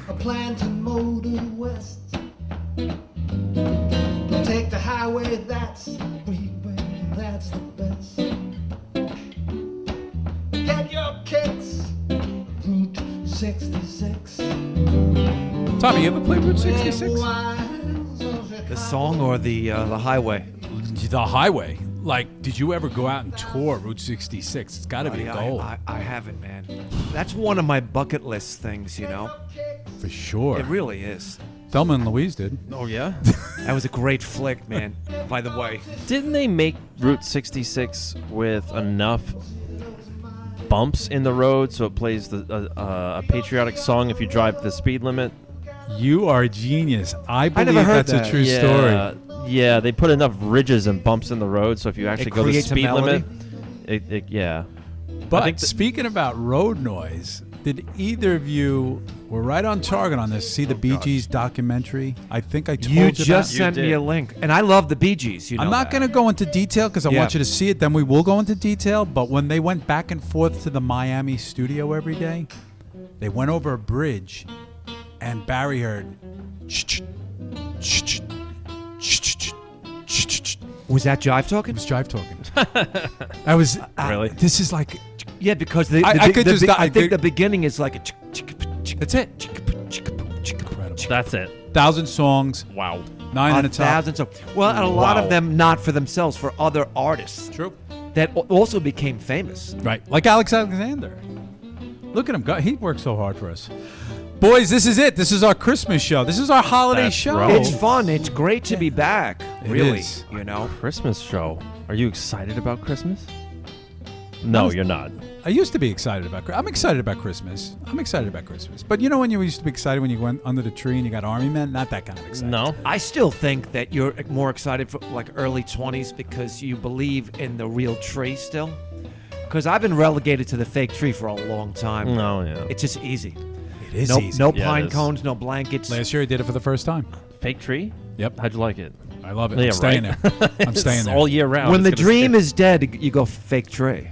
A plan to motor west. Take the highway, that's the freeway, that's the best. Get your kicks, Route 66. Tommy, you ever played Route 66? The song or the highway? The highway. Like, did you ever go out and tour Route 66? It's got to be a goal. I haven't, man. That's one of my bucket list things, you know? For sure. It really is. Thelma and Louise did. Oh, yeah? That was a great flick, man, by the way. Didn't they make Route 66 with enough bumps in the road so it plays a patriotic song if you drive the speed limit? You are a genius. I believe never heard that's that. a true story. Yeah, they put enough ridges and bumps in the road so if you actually go the creates a speed melody? limit, yeah. But speaking about road noise, did either of you, we're right on target on this, see the Bee Gees documentary? I think I told you You about just it. sent me a link, and I love the Bee Gees. You know I'm not going to go into detail because I Yeah. want you to see it. Then we will go into detail. But when they went back and forth to the Miami studio every day, they went over a bridge, and Barry heard. Was that Jive talking? It was Jive talking. I was Really? This is like Yeah, because I could just- I think the beginning is like a. that's it. Incredible. That's it. 1,000 songs, Wow. 9 in the top. Thousands of, well, and a lot Wow. of them not for themselves, for other artists True. that also became famous. Right, like Alex Alexander. Look at him go. He worked so hard for us. Boys, this is it. This is our Christmas show. This is our holiday That's show. right. It's fun. It's great to be back. It Really, is. you know. Christmas show. Are you excited about Christmas? No, you're not. I used to be excited about. I'm excited about Christmas. I'm excited about Christmas. But you know when you used to be excited when you went under the tree and you got army men? Not that kind of excitement. No. I still think that you're more excited for like early 20s because you believe in the real tree still. Because I've been relegated to the fake tree for a long time. No, yeah. It's just easy. It is No, easy. no Yeah, it pine is. cones, no blankets. Last year I did it for the first time. Fake tree? Yep. How'd you like it? I love it. Yeah, I'm staying right. there. I'm staying there. All year round. When the It's gonna dream stay. is dead, you go fake tree.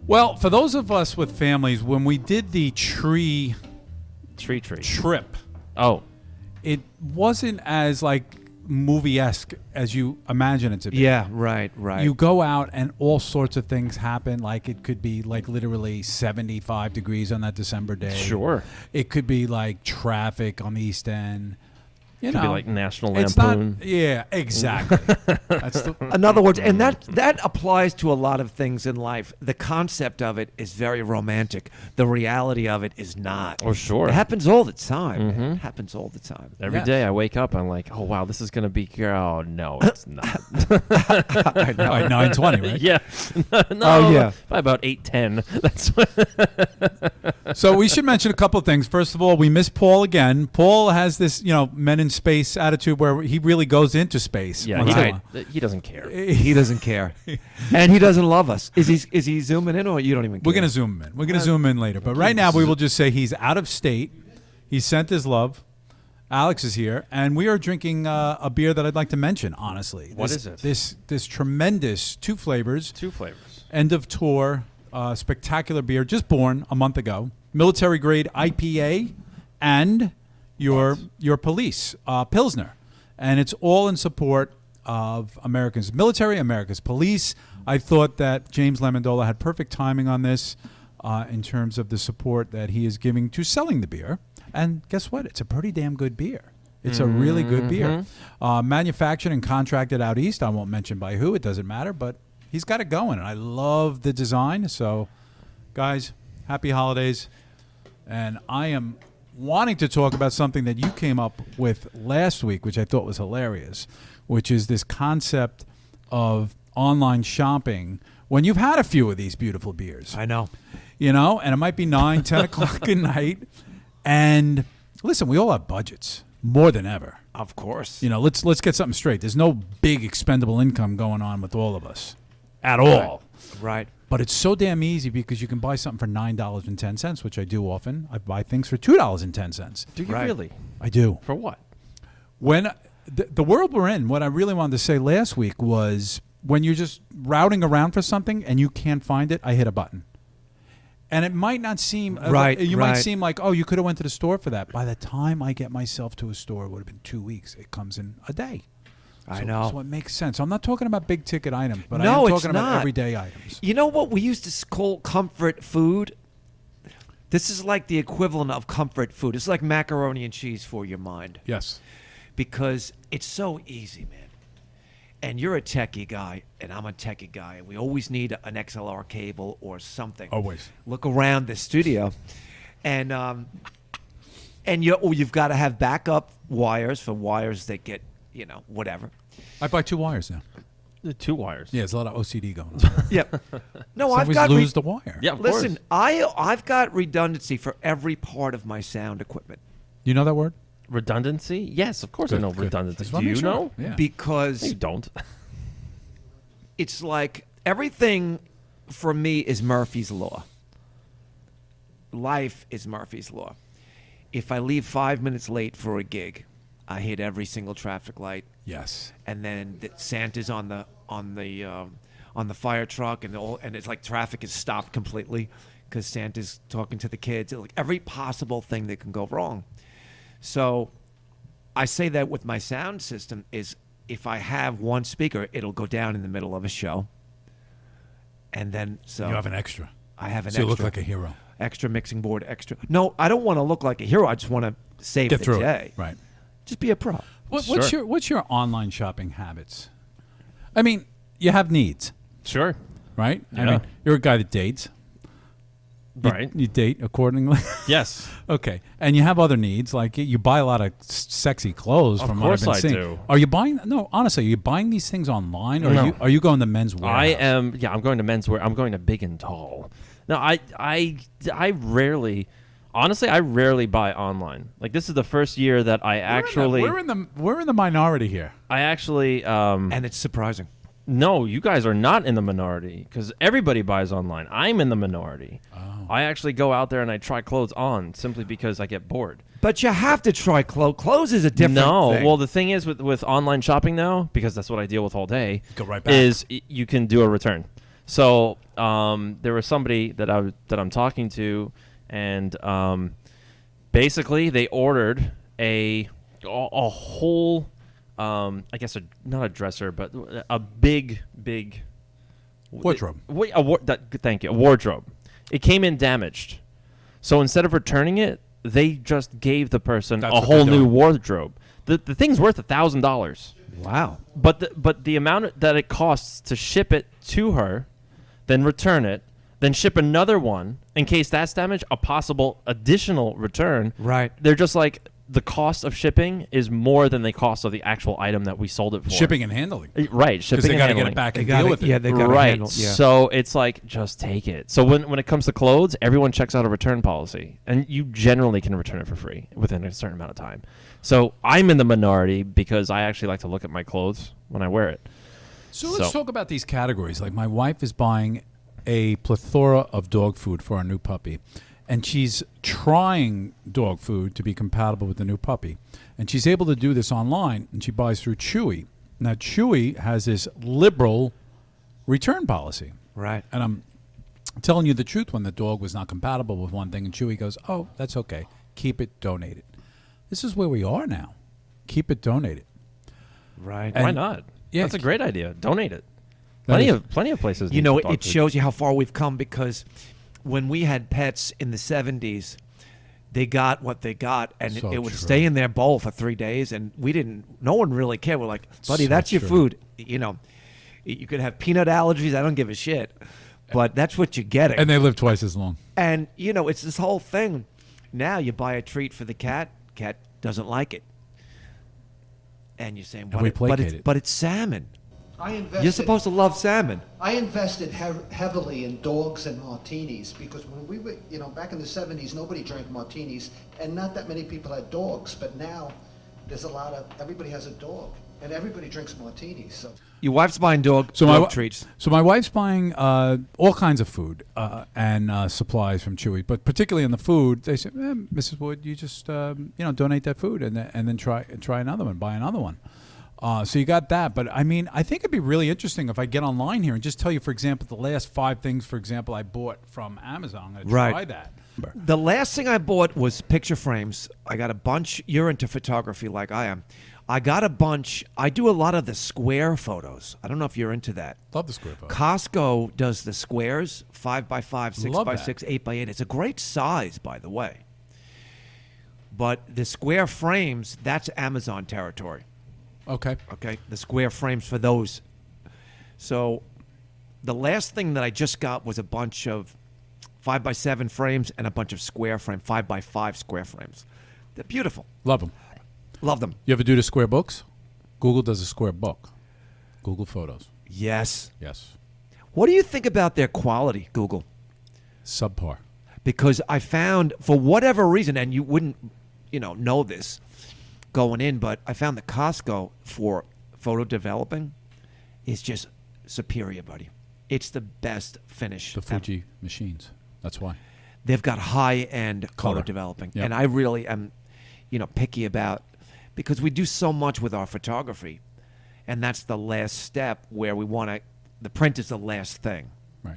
Well, for those of us with families, when we did the tree tree. trip, Oh, it wasn't as like movie-esque as you imagine it to be. Yeah, right. You go out and all sorts of things happen. Like it could be like literally 75 degrees on that December day. sure. It could be like traffic on the East End. You Could know, be like National it's Lampoon. not. Yeah, exactly. That's the, In other words, and that applies to a lot of things in life. The concept of it is very romantic. The reality of it is not. Oh, sure. It happens all the time. man. It happens all the time. Every Yes. day I wake up, I'm like, oh, wow, this is going to be, oh, no, it's not. all right, 9:20, right? Yeah. No, Oh, yeah. By about 8:10. That's what. So we should mention a couple of things. First of all, we miss Paul again. Paul has this, men in space attitude where he really goes into space. Yeah, once in a Right. while. he doesn't care. He doesn't care, and he doesn't love us. Is he zooming in, or you don't even care? We're going to zoom him in. We're going to zoom in later. But right now, we will just say he's out of state. He sent his love. Alex is here, and we are drinking a beer that I'd like to mention, honestly. What is it? This tremendous 2 flavors, 2 flavors. end of tour, spectacular beer, just born a month ago. Military grade IPA and your police, Pilsner. And it's all in support of America's military, America's police. I thought that James Lamondola had perfect timing on this in terms of the support that he is giving to selling the beer. And guess what? It's a pretty damn good beer. It's a really good beer. Manufactured and contracted out east. I won't mention by who. It doesn't matter. But he's got it going. And I love the design. So, guys, happy holidays. And I am wanting to talk about something that you came up with last week, which I thought was hilarious, which is this concept of online shopping when you've had a few of these beautiful beers. I know. And it might be 9, 10 o'clock at night. And listen, we all have budgets more than ever. Of course. Let's get something straight. There's no big expendable income going on with all of us at all. Right. But it's so damn easy because you can buy something for $9.10, which I do often. I buy things for $2.10. Do you Right. really? I do. For what? When the world we're in, what I really wanted to say last week was when you're just routing around for something and you can't find it, I hit a button. And it might not seem Right, You right. might seem like, oh, you could have went to the store for that. By the time I get myself to a store, it would have been 2 weeks. It comes in a day. I know. So it makes sense. I'm not talking about big ticket items, but No, I am it's talking about not. everyday items. You know what we used to call comfort food? This is like the equivalent of comfort food. It's like macaroni and cheese for your mind Yes. because it's so easy, man. And you're a techie guy, and I'm a techie guy, and we always need an XLR cable or something. Always. Look around the studio, and you've got to have backup wires for wires that get whatever. I buy 2 wires now. The 2 wires. Yeah, there's a lot of OCD going on. Yep. No, So I've always got lose the wire. Yeah, of Listen, course. I've got redundancy for every part of my sound equipment You know that word? Redundancy? Yes, of course I Good, know good. redundancy. Just Do wanna you make sure. know? Yeah. because You don't. it's like everything for me is Murphy's Law. Life is Murphy's Law. If I leave 5 minutes late for a gig, I hit every single traffic light, Yes. and then Santa's on the fire truck, and it's like traffic is stopped completely because Santa's talking to the kids. Like every possible thing that can go wrong. So I say that with my sound system is if I have one speaker, it'll go down in the middle of a show. And then You have an extra. I have an So you extra. look like a hero. Extra mixing board, extra. No, I don't want to look like a hero. I just want to save Get the through day. it. Right. Just be a pro. What's your online shopping habits? I mean, you have needs, Sure. right? I Yeah. mean, you're a guy that dates. Right. You date accordingly. Yes. Okay. And you have other needs, like you buy a lot of sexy clothes Of from what I've course been I seeing. do. Are you buying? No, honestly, are you buying these things online, or No. are you going to Men's Warehouse? I am. Yeah, I'm going to menswear. I'm going to Big and Tall. No, I rarely, honestly, I rarely buy online. Like this is the first year that I actually, we're in the minority here. I actually, And it's surprising. no, you guys are not in the minority because everybody buys online. I'm in the minority. Oh. I actually go out there and I try clothes on simply because I get bored. But you have to try clothes. Clothes is a different thing. Well, the thing is with online shopping now, because that's what I deal with all day, Go right back. is you can do a return. So there was somebody that I'm talking to, and basically they ordered a whole, I guess not a dresser, but a big Wardrobe. Thank you, a wardrobe. It came in damaged, so instead of returning it, they just gave the person That's a what whole they're new doing. wardrobe. The thing's worth $1,000. Wow. But the amount that it costs to ship it to her, then return it, then ship another one in case that's damaged, a possible additional return. Right. They're just like the cost of shipping is more than the cost of the actual item that we sold it for. Shipping and handling. Right, Because shipping they and got to get handling. it back They and gotta- deal with it. yeah, they gotta Right. handle- yeah. So it's like just take it. So when it comes to clothes, everyone checks out a return policy, and you generally can return it for free within a certain amount of time. So I'm in the minority because I actually like to look at my clothes when I wear it. So let's talk about these categories. Like my wife is buying a plethora of dog food for our new puppy, and she's trying dog food to be compatible with the new puppy. And she's able to do this online, and she buys through Chewy. Now, Chewy has this liberal return policy. Right. And I'm telling you the truth, when the dog was not compatible with one thing, and Chewy goes, oh, that's okay. Keep it, donate it. This is where we are now. Keep it, donate it. Right. And- Why not? Yeah, That's a great idea. Donate it. That is- Plenty of places. You need know, dog it food. shows you how far we've come because when we had pets in the 70s, they got what they got, and So it would true. stay in their bowl for 3 days, and no one really cared. We're like, buddy, So that's your true. food. You know, you could have peanut allergies. I don't give a shit. But that's what you're getting. And they live twice as long. And, you know, it's this whole thing. Now you buy a treat for the cat doesn't like it. And you're saying, we placate it. but it's salmon. I invested. You're supposed to love salmon. I invested heavily in dogs and martinis because when we were, back in the 70s, nobody drank martinis and not that many people had dogs. But now there's everybody has a dog. and everybody drinks martinis. So Your wife's buying dog treats. So my wife's buying all kinds of food and supplies from Chewy, but particularly in the food, they say, Mrs. Wood, you just donate that food and then try another one, buy another one. So you got that, but I mean, I think it'd be really interesting if I get online here and just tell you, for example, the last 5 things, for example, I bought from Amazon. I'm going to try that. The last thing I bought was picture frames. I got a bunch. You're into photography like I am. I got a bunch. I do a lot of the square photos. I don't know if you're into that. Love the square photo. Costco does the squares, 5x5, 6x6, 8x8. 8x8. It's a great size, by the way. But the square frames, that's Amazon territory. Okay. Okay, the square frames for those. So the last thing that I just got was a bunch of 5x7 frames and a bunch of square frame, 5x5 square frames. They're beautiful. Love them. Love them. You ever do the square books? Google does a square book. Google Photos. Yes. Yes. What do you think about their quality, Google? Subpar. Because I found, for whatever reason, and you wouldn't, know this going in, but I found that Costco for photo developing is just superior, buddy. It's the best finish. The Fuji machines. That's why. They've got high-end Color. photo developing. Yep. And I really am, picky about, because we do so much with our photography, and that's the last step where we want to, the print is the last thing. Right.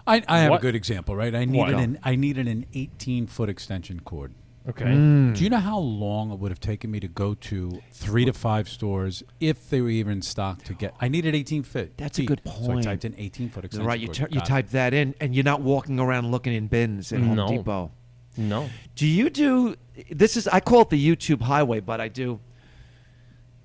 I I have What? a good example, right? I needed an 18-foot extension cord. Okay. Do you know how long it would have taken me to go to 3 to 5 stores if they were even in stock to get? I needed 18 feet. That's a good So I point. typed in 18-foot extension Right, you cord. you Got it. type that in, and you're not walking around looking in bins at Home No. Depot. No. Do you do, I call it the YouTube highway, but I do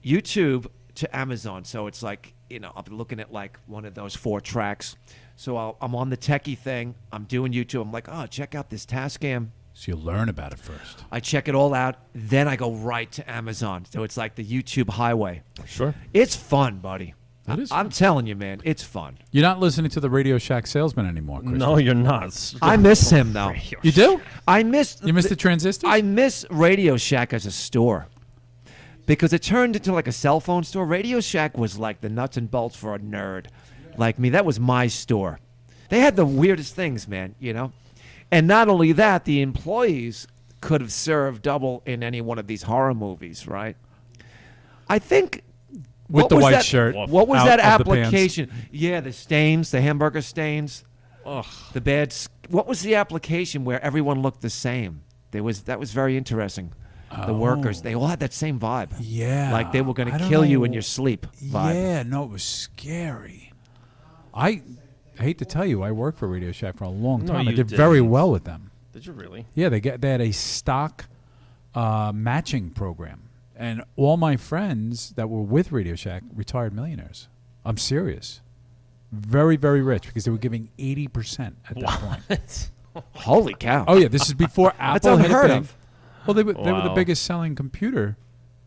YouTube to Amazon. So it's like, I'll be looking at like one of those 4 tracks. So I'm on the techie thing. I'm doing YouTube. I'm like, oh, check out this Tascam. So you learn about it first. I check it all out. Then I go right to Amazon. So it's like the YouTube highway. Sure. It's fun, buddy. It is I'm fun. telling you, man, it's fun. You're not listening to the Radio Shack salesman anymore, Chris. No, you're not. I miss him, though. You do? I miss... You missed the transistors? I miss Radio Shack as a store. Because it turned into like a cell phone store. Radio Shack was like the nuts and bolts for a nerd like me. That was my store. They had the weirdest things, man, And not only that, the employees could have served double in any one of these horror movies, right? I think... With what the was white that- shirt What was out that of the pants. application? Yeah, the stains, the hamburger stains. Ugh. The bad... What was the application where everyone looked the same? That was very interesting. The workers, they all had that same vibe. Yeah. Like they were going I to don't kill you know. in your sleep vibe. Yeah, no, it was scary. I hate to tell you, I worked for Radio Shack for a long No, time. I you did very didn't. well with them. Did you really? Yeah, they had a stock matching program. And all my friends that were with Radio Shack, retired millionaires. I'm serious. Very, very rich because they were giving 80% at that point. Holy cow. Oh, yeah, this is before Apple That's hit it unheard big. of. Well, they were the Wow. biggest selling computer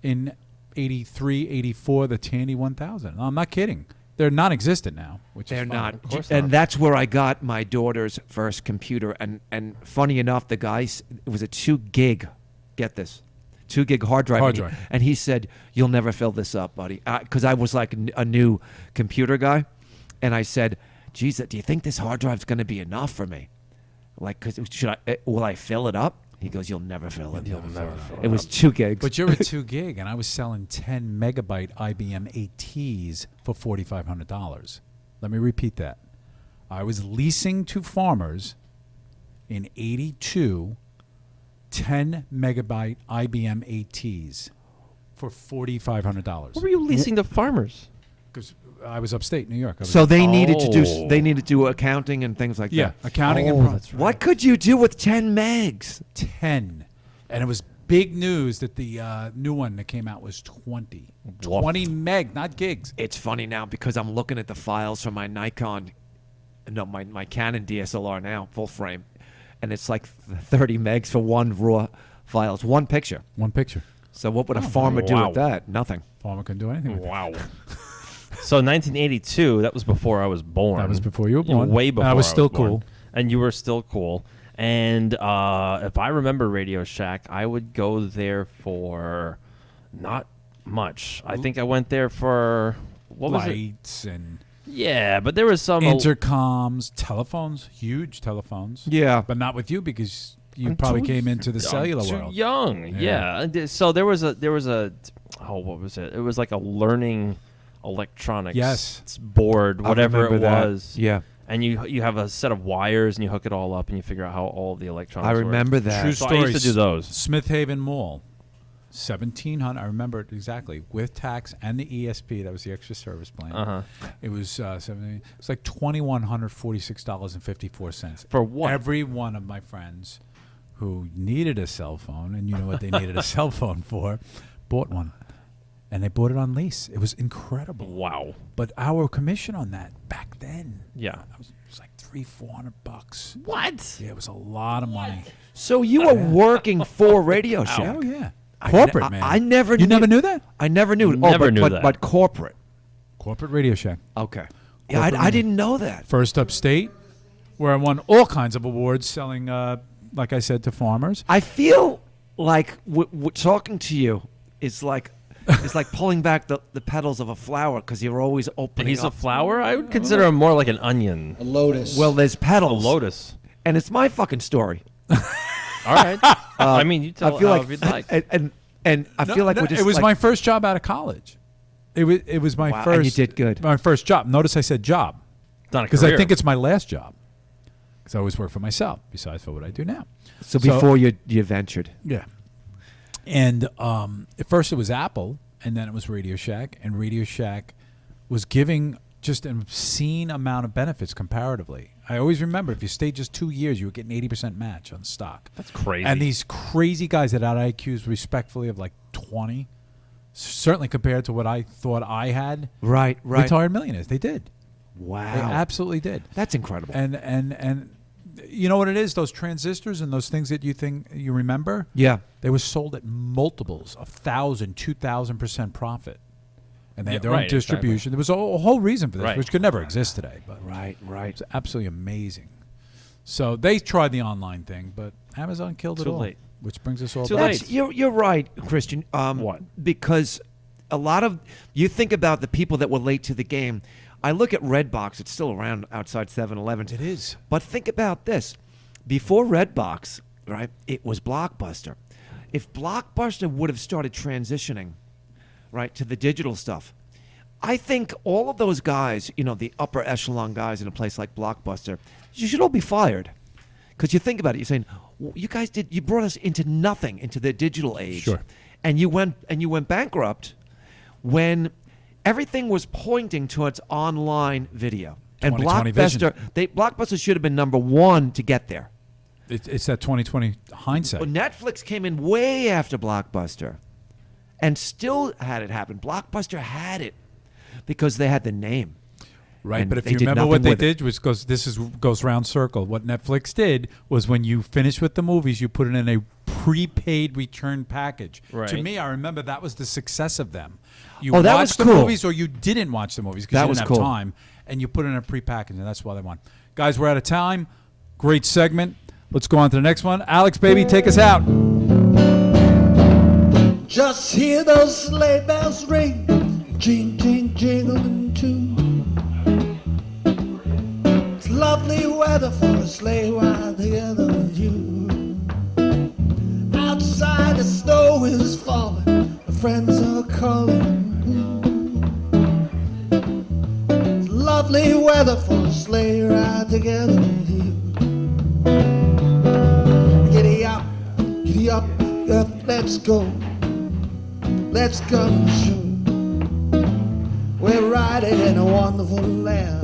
in 83, 84, the Tandy 1000. No, I'm not kidding. They're non-existent now, which They're is fine. not. Of course And not. that's where I got my daughter's first computer. And funny enough, the guy, it was a 2 gig. Get this. 2 gig hard drive. Hard And he- drive. And he said, you'll never fill this up, buddy. Because I was like a new computer guy. And I said, geez, do you think this hard drive's going to be enough for me? Like, will I fill it up? He goes, you'll never fill it. It was 2 gigs. But you're a 2 gig, and I was selling 10 megabyte IBM ATs for $4,500. Let me repeat that. I was leasing to farmers in 82 10 megabyte IBM ATs for $4,500 What were you leasing to farmers? because I was upstate New York. I was So they needed to do Oh. accounting and things like yeah, that. accounting Oh, and that's right. What could you do with 10 megs? 10. And it was big news that the new one that came out was 20. 20 meg, not gigs. It's funny now because I'm looking at the files from my my Canon DSLR now, full frame, and it's like 30 megs for one raw file. It's one picture. One picture. So what would a farmer do wow. with that? Nothing. Farmer couldn't do anything with it. Wow. So 1982, that was before I was born. That was before you were Yeah, born. way before I was still born. cool. And you were still cool. And if I remember Radio Shack, I would go there for not much. I think I went there for what was it? Lights and Yeah, but there was some intercoms, telephones, huge telephones. Yeah. But not with you because you I'm probably too- came into the I'm cellular too world. young. Yeah. So there was a what was it? It was like a learning electronics Yes. board, whatever it remember that. was. Yeah. And you have a set of wires and you hook it all up and you figure out how all of the electronics I work. remember that. True So story. I used to do those. Smith Haven Mall, 1,700. I remember it exactly with tax and the ESP. That was the extra service plan. Uh-huh. It was 17. It's like $2,146.54 For what? Every one of my friends who needed a cell phone, and you know what they needed a cell phone for, bought one, and they bought it on lease. It was incredible. Wow. But our commission on that back then, Yeah. it was like $300-400. What? Yeah, it was a lot of money. So you were working for Radio Shack. Oh yeah, I corporate ne- man. I never You knew- never knew that? I never knew. Never knew that. But corporate. Corporate Radio Shack. Okay. Yeah, Corporate I didn't know that. First upstate, where I won all kinds of awards selling, like I said, to farmers. I feel like talking to you is like it's like pulling back the petals of a flower because you're always opening He's a up. flower? I would consider him more like an onion. A lotus. Well, there's A petals. lotus. And it's my fucking story. All right. I mean, you tell I feel how like, you'd like. and I feel like No, we're just it was like, my first job out of college. It was my Wow, first. and you did good. My first job. Notice I said job It's not a because I career. think it's my last job. Because I always work for myself, besides for what I do now. so before you ventured. Yeah. And at first it was Apple, and then it was Radio Shack, and Radio Shack was giving just an obscene amount of benefits comparatively. I always remember if you stayed just 2 years, you would get an 80% match on stock. That's crazy. And these crazy guys that had IQs respectfully of like 20, certainly compared to what I thought I had, Right. retired millionaires. They did. Wow. They absolutely did. That's incredible. And you know what it is? Those transistors and those things that you think you remember, yeah. they were sold at multiples of 1,000, 2,000% profit. And they had their Yeah, own right, distribution. There was a whole reason for this, Right. which could never exist today. But Right. it's absolutely amazing. So they tried the online thing, but Amazon killed it Too all. late. Which brings us all Too back. late. You're right, Christian. What? Because a lot of you think about the people that were late to the game. I look at Redbox; it's still around outside 7-Eleven. It is. But think about this: before Redbox, right? It was Blockbuster. If Blockbuster would have started transitioning, right, to the digital stuff, I think all of those guys, you know, the upper echelon guys in a place like Blockbuster, you should all be fired. Because you think about it, you're saying, you guys you brought us into nothing, into the digital age. Sure. And you went bankrupt when everything was pointing towards online video. And 20/20 vision. Blockbuster should have been number one to get there. It's that 20/20 hindsight. But Netflix came in way after Blockbuster and still had it happen. Blockbuster had it because they had the name. Right, And but if they you did remember nothing what they with it. did, which goes round circle. What Netflix did was when you finished with the movies, you put it in a prepaid return package. To Right. me, I remember that was the success of them. You Oh, that watched was the cool. movies or you didn't watch the movies because That you was didn't have cool. time, and you put it in a prepackaged, and that's why they won. Guys, we're out of time. Great segment. Let's go on to the next one. Alex, baby, take us out. Just hear those sleigh bells ring, jing, jing, jingling too. It's lovely weather for a sleigh ride together with you. Outside the snow is falling, the friends are calling. It's lovely weather for a sleigh ride together with you. Giddy up, let's go. Let's go to the show. We're riding in a wonderful land.